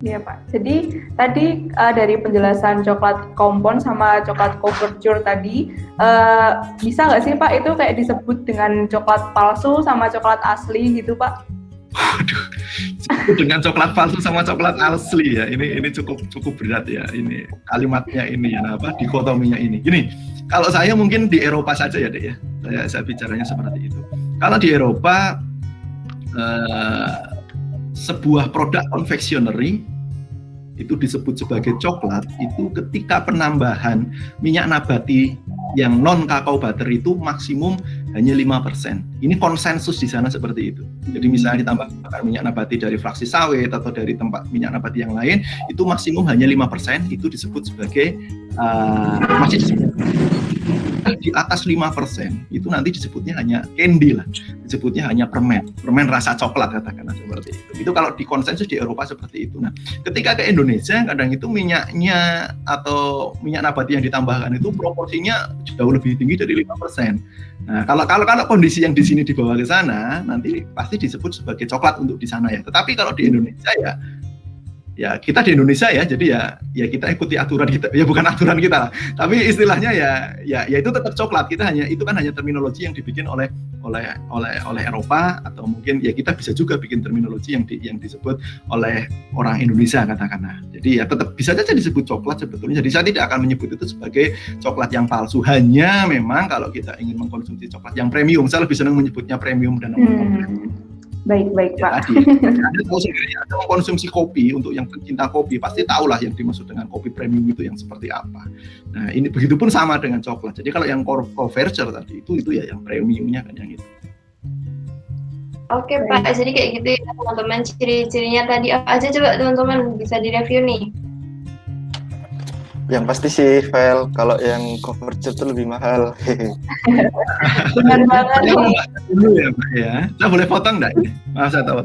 Iya Pak. Jadi tadi dari penjelasan coklat kompon sama coklat couverture tadi, bisa nggak sih Pak itu kayak disebut dengan coklat palsu sama coklat asli gitu Pak? Waduh, dengan coklat palsu sama coklat asli ya, ini cukup berat ya, ini kalimatnya ini ya, dikotominya ini. Gini, kalau saya mungkin di Eropa saja ya Dek ya, saya bicaranya seperti itu. Kalau di Eropa sebuah produk konfeksioneri itu disebut sebagai coklat itu ketika penambahan minyak nabati yang non kakao butter itu maksimum hanya 5%. Ini konsensus di sana seperti itu. Jadi misalnya ditambahkan minyak nabati dari fraksi sawit atau dari tempat minyak nabati yang lain itu maksimum hanya 5%, itu disebut sebagai masih disebut di atas 5% itu nanti disebutnya hanya candy lah, disebutnya hanya permen rasa coklat katakanlah seperti itu. Itu kalau di konsensus di Eropa seperti itu. Nah, ketika ke Indonesia kadang itu minyaknya atau minyak nabati yang ditambahkan itu proporsinya jauh lebih tinggi dari 5%. Nah, kalau kondisi yang di sini dibawa ke sana nanti pasti disebut sebagai coklat untuk di sana ya. Tetapi kalau di Indonesia ya kita di Indonesia ya, jadi ya kita ikuti aturan kita, ya bukan aturan kita lah, tapi istilahnya ya itu tetap coklat. Itu kan hanya terminologi yang dibikin oleh Eropa, atau mungkin ya kita bisa juga bikin terminologi yang disebut oleh orang Indonesia katakanlah. Jadi ya tetap bisa saja disebut coklat sebetulnya. Jadi saya tidak akan menyebut itu sebagai coklat yang palsu. Hanya memang kalau kita ingin mengkonsumsi coklat yang premium, saya lebih senang menyebutnya premium dan Baik Pak. Anda tahu sendiri, Anda mengkonsumsi kopi, untuk yang pencinta kopi pasti tahulah yang dimaksud dengan kopi premium itu yang seperti apa. Nah, ini begitupun sama dengan coklat. Jadi kalau yang couverture tadi itu ya yang premiumnya kan yang itu. Oke Pak, jadi kayak gitu ya teman-teman, ciri-cirinya tadi apa aja coba teman-teman bisa direview nih. Yang pasti sih file, kalau yang couverture itu lebih mahal. Benar banget nih. Dulu ya Pak ya, saya boleh potong nggak ini? Saya tahu.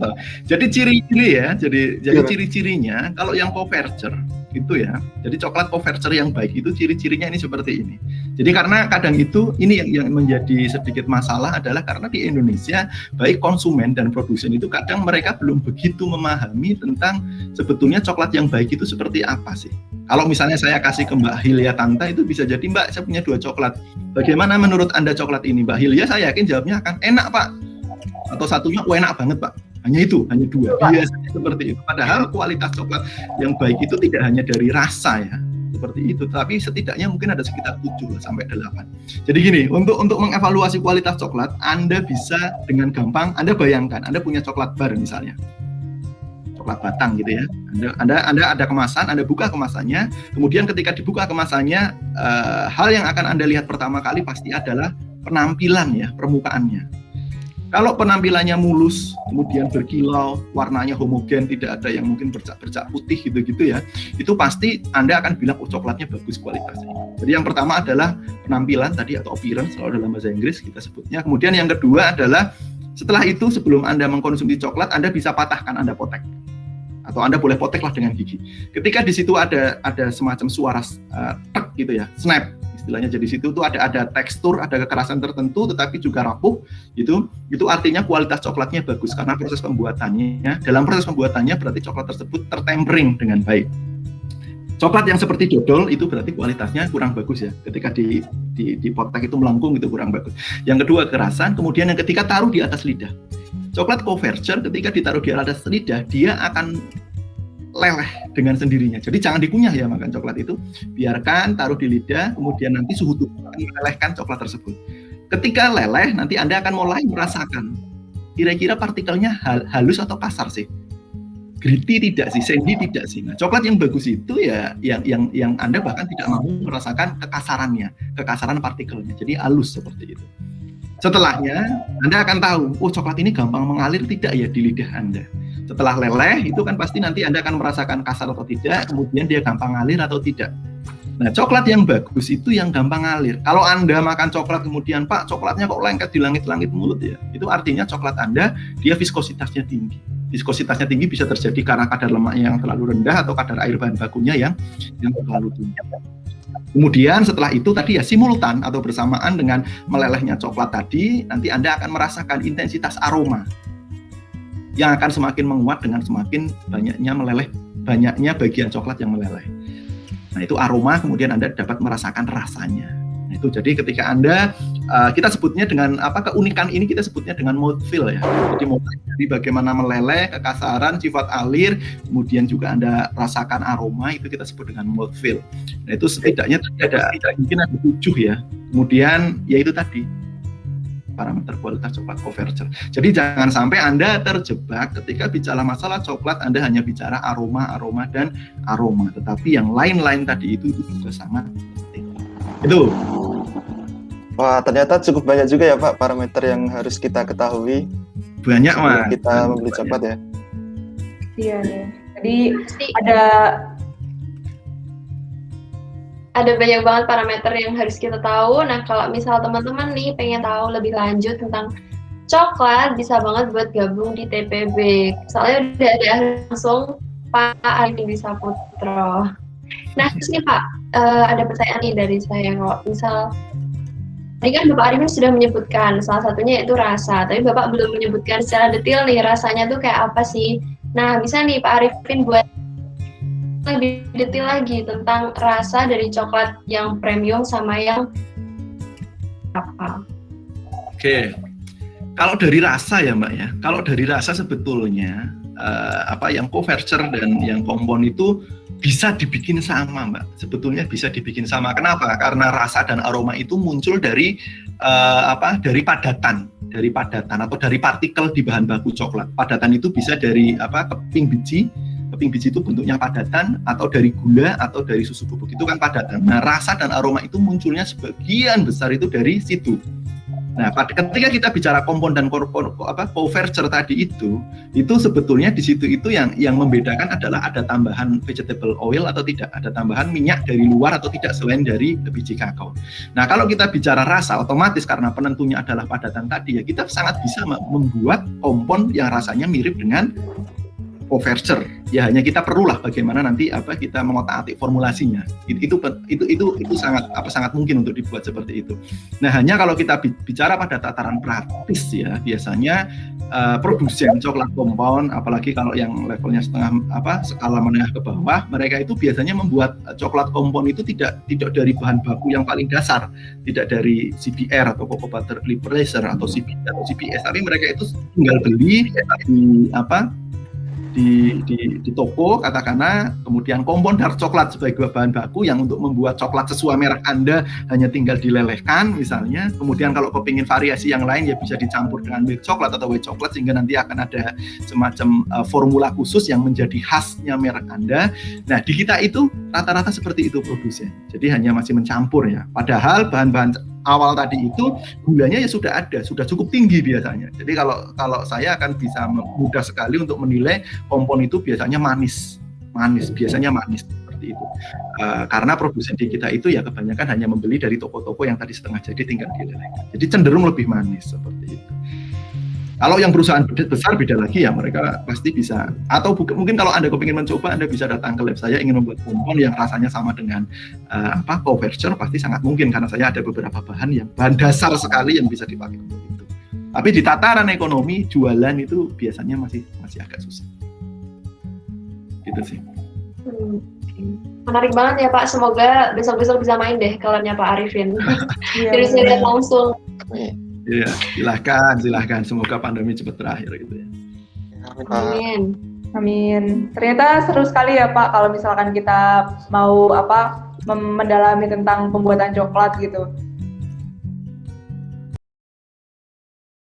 Jadi ciri-ciri ya, jadi ciri-cirinya kalau yang couverture itu ya, jadi coklat couverture yang baik itu ciri-cirinya ini seperti ini. Jadi karena kadang itu ini yang menjadi sedikit masalah adalah karena di Indonesia baik konsumen dan produsen itu kadang mereka belum begitu memahami tentang sebetulnya coklat yang baik itu seperti apa sih. Kalau misalnya saya kasih ke Mbak Hilya Tanta itu bisa jadi, Mbak saya punya 2 coklat. Bagaimana menurut Anda coklat ini? Mbak Hilya saya yakin jawabnya akan enak Pak. Atau satunya enak banget Pak. Hanya 2. Biasanya seperti itu. Padahal kualitas coklat yang baik itu tidak hanya dari rasa ya. Seperti itu, tapi setidaknya mungkin ada sekitar 7 sampai 8. Jadi gini, untuk mengevaluasi kualitas coklat, Anda bisa dengan gampang, Anda bayangkan, Anda punya coklat bar misalnya, coklat batang gitu ya. Anda ada kemasan, Anda buka kemasannya, kemudian ketika dibuka kemasannya, hal yang akan Anda lihat pertama kali pasti adalah penampilan ya, permukaannya. Kalau penampilannya mulus, kemudian berkilau, warnanya homogen, tidak ada yang mungkin bercak-bercak putih gitu-gitu ya, itu pasti Anda akan bilang, oh coklatnya bagus kualitasnya. Jadi yang pertama adalah penampilan tadi atau appearance kalau dalam bahasa Inggris kita sebutnya. Kemudian yang kedua adalah setelah itu sebelum Anda mengkonsumsi coklat, Anda bisa patahkan, Anda potek. Atau Anda boleh poteklah dengan gigi. Ketika di situ ada semacam suara tek gitu ya, snap. Istilahnya, jadi situ tuh ada tekstur, ada kekerasan tertentu, tetapi juga rapuh, itu artinya kualitas coklatnya bagus karena proses pembuatannya. Dalam proses pembuatannya berarti coklat tersebut tertempering dengan baik. Coklat yang seperti dodol itu berarti kualitasnya kurang bagus ya. Ketika di potek itu melengkung itu kurang bagus. Yang kedua kekerasan, kemudian yang ketiga taruh di atas lidah. Coklat couverture ketika ditaruh di atas lidah dia akan leleh dengan sendirinya. Jadi jangan dikunyah ya makan coklat itu. Biarkan taruh di lidah, kemudian nanti suhu tubuh akan melelehkan coklat tersebut. Ketika leleh, nanti Anda akan mulai merasakan kira-kira partikelnya halus atau kasar sih. Gritty tidak sih, sandy tidak sih. Nah, coklat yang bagus itu ya yang Anda bahkan tidak mau merasakan kekasaran partikelnya. Jadi halus seperti itu. Setelahnya, Anda akan tahu, oh coklat ini gampang mengalir tidak ya di lidah Anda. Setelah leleh, itu kan pasti nanti Anda akan merasakan kasar atau tidak, kemudian dia gampang ngalir atau tidak. Nah, coklat yang bagus itu yang gampang ngalir. Kalau Anda makan coklat kemudian, Pak, coklatnya kok lengket di langit-langit mulut ya, itu artinya coklat Anda, dia viskositasnya tinggi. Viskositasnya tinggi bisa terjadi karena kadar lemaknya yang terlalu rendah atau kadar air bahan bakunya yang terlalu tinggi. Kemudian setelah itu tadi ya simultan atau bersamaan dengan melelehnya coklat tadi, nanti Anda akan merasakan intensitas aroma yang akan semakin menguat dengan semakin banyaknya meleleh banyaknya bagian coklat yang meleleh. Nah, itu aroma, kemudian Anda dapat merasakan rasanya. Nah, itu jadi ketika Anda kita sebutnya dengan keunikan ini kita sebutnya dengan mouthfeel ya. Jadi mulai dari bagaimana meleleh, kekasaran, sifat alir, kemudian juga Anda rasakan aroma, itu kita sebut dengan mouthfeel. Nah, itu setidaknya mungkin ada 7 ya. Kemudian ya itu tadi parameter kualitas coklat Couverture. Jadi jangan sampai Anda terjebak ketika bicara masalah coklat, Anda hanya bicara aroma, dan aroma. Tetapi yang lain-lain tadi itu juga sangat penting. Itu. Wah, ternyata cukup banyak juga ya Pak parameter yang harus kita ketahui. Banyak, Mas. Kita membeli coklat ya. Iya nih. Jadi Pasti ada banyak banget parameter yang harus kita tahu. Nah, kalau misal teman-teman nih pengen tahu lebih lanjut tentang coklat, bisa banget buat gabung di TPB. Soalnya udah ada langsung Pak Arifin Saputro. Nah, terus nih Pak, ada pertanyaan nih dari saya. Kalau misal tadi kan Bapak Arifin sudah menyebutkan salah satunya itu rasa, tapi Bapak belum menyebutkan secara detail nih rasanya tuh kayak apa sih. Nah, bisa nih Pak Arifin buat lebih detail lagi tentang rasa dari coklat yang premium sama yang apa. Oke. Kalau dari rasa ya Mbak ya, kalau dari rasa sebetulnya yang Couverture dan yang kompon itu bisa dibikin sama Mbak. Sebetulnya bisa dibikin sama. Kenapa? Karena rasa dan aroma itu muncul dari dari padatan atau dari partikel di bahan baku coklat. Padatan itu bisa dari keping biji. Keping biji itu bentuknya padatan, atau dari gula atau dari susu bubuk, itu kan padatan. Nah, rasa dan aroma itu munculnya sebagian besar itu dari situ. Nah, ketika kita bicara kompon dan Couverture tadi itu sebetulnya di situ itu yang membedakan adalah ada tambahan vegetable oil atau tidak, ada tambahan minyak dari luar atau tidak selain dari biji kakao. Nah, kalau kita bicara rasa, otomatis karena penentunya adalah padatan tadi ya, kita sangat bisa membuat kompon yang rasanya mirip dengan Couverture. Ya hanya kita perlulah bagaimana nanti kita mengotak-atik formulasinya. Itu sangat mungkin untuk dibuat seperti itu. Nah, hanya kalau kita bicara pada tataran praktis ya, biasanya produsen coklat kompon, apalagi kalau yang levelnya skala menengah ke bawah, mereka itu biasanya membuat coklat kompon itu tidak dari bahan baku yang paling dasar, tidak dari CBR atau cocoa butter replacer atau CBR atau CBS, tapi mereka itu tinggal beli di toko katakanlah, kemudian kompon dark coklat sebagai bahan baku yang untuk membuat coklat sesuai merek Anda hanya tinggal dilelehkan misalnya. Kemudian kalau kepingin variasi yang lain ya bisa dicampur dengan milk coklat atau white coklat, sehingga nanti akan ada semacam formula khusus yang menjadi khasnya merek Anda. Nah, di kita itu rata-rata seperti itu produsen. Jadi hanya masih mencampur ya. Padahal bahan-bahan awal tadi itu gulanya ya sudah ada, sudah cukup tinggi biasanya. Jadi kalau saya akan bisa mudah sekali untuk menilai kompon itu biasanya manis seperti itu. Karena produsen di kita itu ya kebanyakan hanya membeli dari toko-toko yang tadi setengah jadi tinggal dilelehkan. Jadi cenderung lebih manis seperti itu. Kalau yang perusahaan besar beda lagi ya, mereka pasti bisa, atau mungkin kalau Anda kepingin mencoba, Anda bisa datang ke lab saya ingin membuat kompon yang rasanya sama dengan Couverture, pasti sangat mungkin karena saya ada beberapa bahan dasar sekali yang bisa dipakai untuk itu. Tapi di tataran ekonomi jualan itu biasanya masih agak susah. Gitu sih. Menarik banget ya Pak, semoga besok-besok bisa main deh ke labnya Pak Arifin. Jadi saya lihat langsung. Iya, silahkan. Semoga pandemi cepat berakhir gitu ya. Amin. Ternyata seru sekali ya Pak kalau misalkan kita mau mendalami tentang pembuatan coklat gitu.